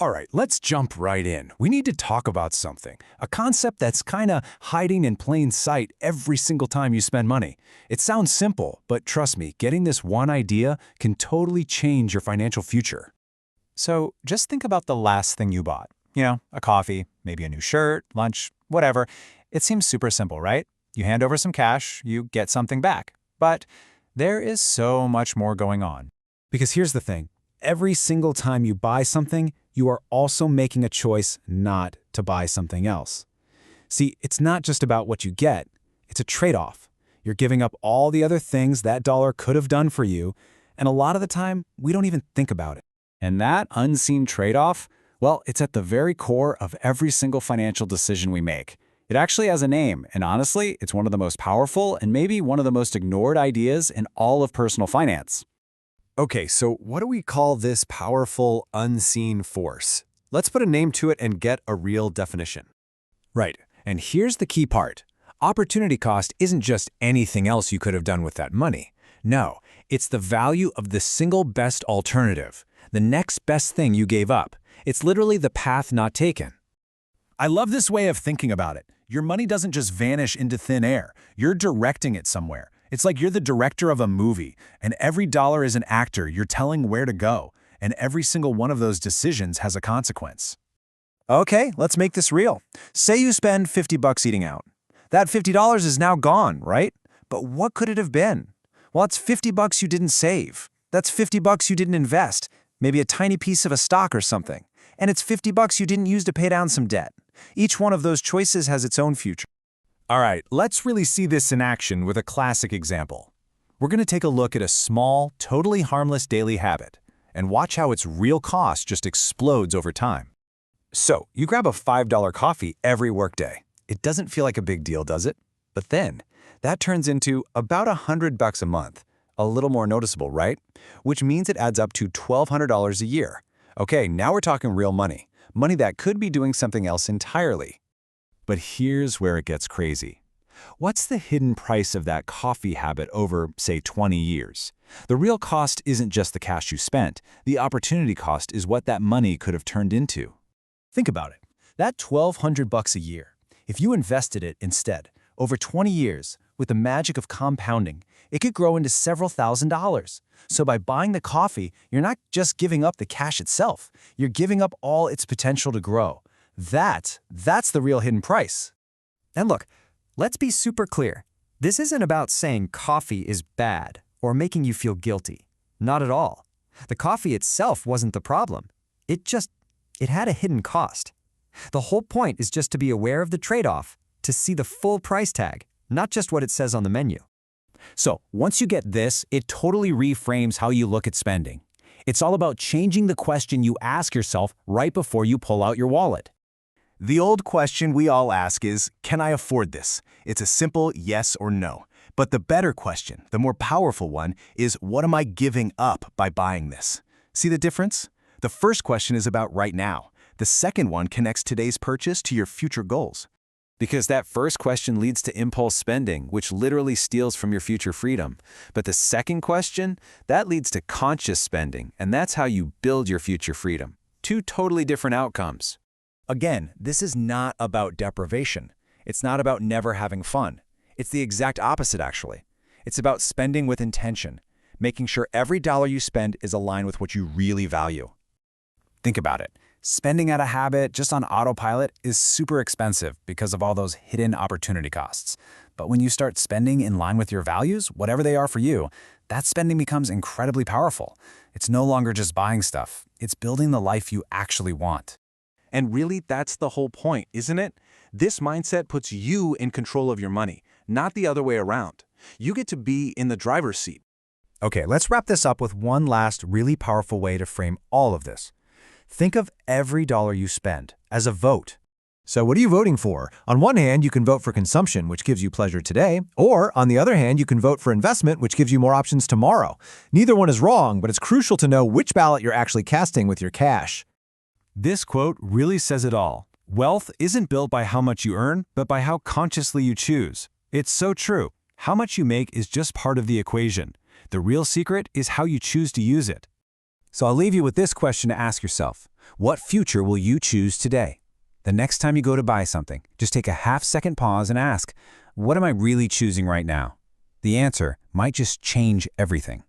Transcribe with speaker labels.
Speaker 1: All right, let's jump right in. We need to talk about something, a concept that's kinda hiding in plain sight every single time you spend money. It sounds simple, but trust me, getting this one idea can totally change your financial future.
Speaker 2: So just think about the last thing you bought. A coffee, maybe a new shirt, lunch, whatever. It seems super simple, right? You hand over some cash, you get something back. But there is so much more going on.
Speaker 1: Because here's the thing, every single time you buy something, you are also making a choice not to buy something else. See, it's not just about what you get, it's a trade-off. You're giving up all the other things that dollar could have done for you, and a lot of the time, we don't even think about it.
Speaker 2: And that unseen trade-off, well, it's at the very core of every single financial decision we make. It actually has a name, and honestly, it's one of the most powerful and maybe one of the most ignored ideas in all of personal finance.
Speaker 3: Okay, so what do we call this powerful, unseen force? Let's put a name to it and get a real definition.
Speaker 1: Right, and here's the key part. Opportunity cost isn't just anything else you could have done with that money. No, it's the value of the single best alternative, the next best thing you gave up. It's literally the path not taken. I love this way of thinking about it. Your money doesn't just vanish into thin air. You're directing it somewhere. It's like you're the director of a movie, and every dollar is an actor you're telling where to go, and every single one of those decisions has a consequence. Okay, let's make this real. Say you spend $50 eating out. That $50 is now gone, right? But what could it have been? Well, it's $50 you didn't save. That's $50 you didn't invest, maybe a tiny piece of a stock or something. And it's $50 you didn't use to pay down some debt. Each one of those choices has its own future. All right, let's really see this in action with a classic example. We're going to take a look at a small, totally harmless daily habit and watch how its real cost just explodes over time. So, you grab a $5 coffee every workday. It doesn't feel like a big deal, does it? But then, that turns into about $100 a month. A little more noticeable, right? Which means it adds up to $1,200 a year. Okay, now we're talking real money. Money that could be doing something else entirely. But here's where it gets crazy. What's the hidden price of that coffee habit over, say, 20 years? The real cost isn't just the cash you spent. The opportunity cost is what that money could have turned into. Think about it. That $1,200 a year, if you invested it instead, over 20 years, with the magic of compounding, it could grow into several $1,000s. So by buying the coffee, you're not just giving up the cash itself. You're giving up all its potential to grow. That's the real hidden price.
Speaker 4: And look, let's be super clear. This isn't about saying coffee is bad or making you feel guilty. Not at all. The coffee itself wasn't the problem. It had a hidden cost. The whole point is just to be aware of the trade-off, to see the full price tag, not just what it says on the menu.
Speaker 1: So, once you get this, it totally reframes how you look at spending. It's all about changing the question you ask yourself right before you pull out your wallet. The old question we all ask is, can I afford this? It's a simple yes or no. But the better question, the more powerful one, is what am I giving up by buying this? See the difference? The first question is about right now. The second one connects today's purchase to your future goals. Because that first question leads to impulse spending, which literally steals from your future freedom. But the second question, that leads to conscious spending, and that's how you build your future freedom. Two totally different outcomes. Again, this is not about deprivation. It's not about never having fun. It's the exact opposite, actually. It's about spending with intention, making sure every dollar you spend is aligned with what you really value. Think about it. Spending out of habit just on autopilot is super expensive because of all those hidden opportunity costs. But when you start spending in line with your values, whatever they are for you, that spending becomes incredibly powerful. It's no longer just buying stuff. It's building the life you actually want. And really, that's the whole point, isn't it? This mindset puts you in control of your money, not the other way around. You get to be in the driver's seat. Okay, let's wrap this up with one last really powerful way to frame all of this. Think of every dollar you spend as a vote. So what are you voting for? On one hand, you can vote for consumption, which gives you pleasure today, or on the other hand, you can vote for investment, which gives you more options tomorrow. Neither one is wrong, but it's crucial to know which ballot you're actually casting with your cash. This quote really says it all. Wealth isn't built by how much you earn, but by how consciously you choose. It's so true. How much you make is just part of the equation. The real secret is how you choose to use it. So I'll leave you with this question to ask yourself. What future will you choose today? The next time you go to buy something, just take a half-second pause and ask, what am I really choosing right now? The answer might just change everything.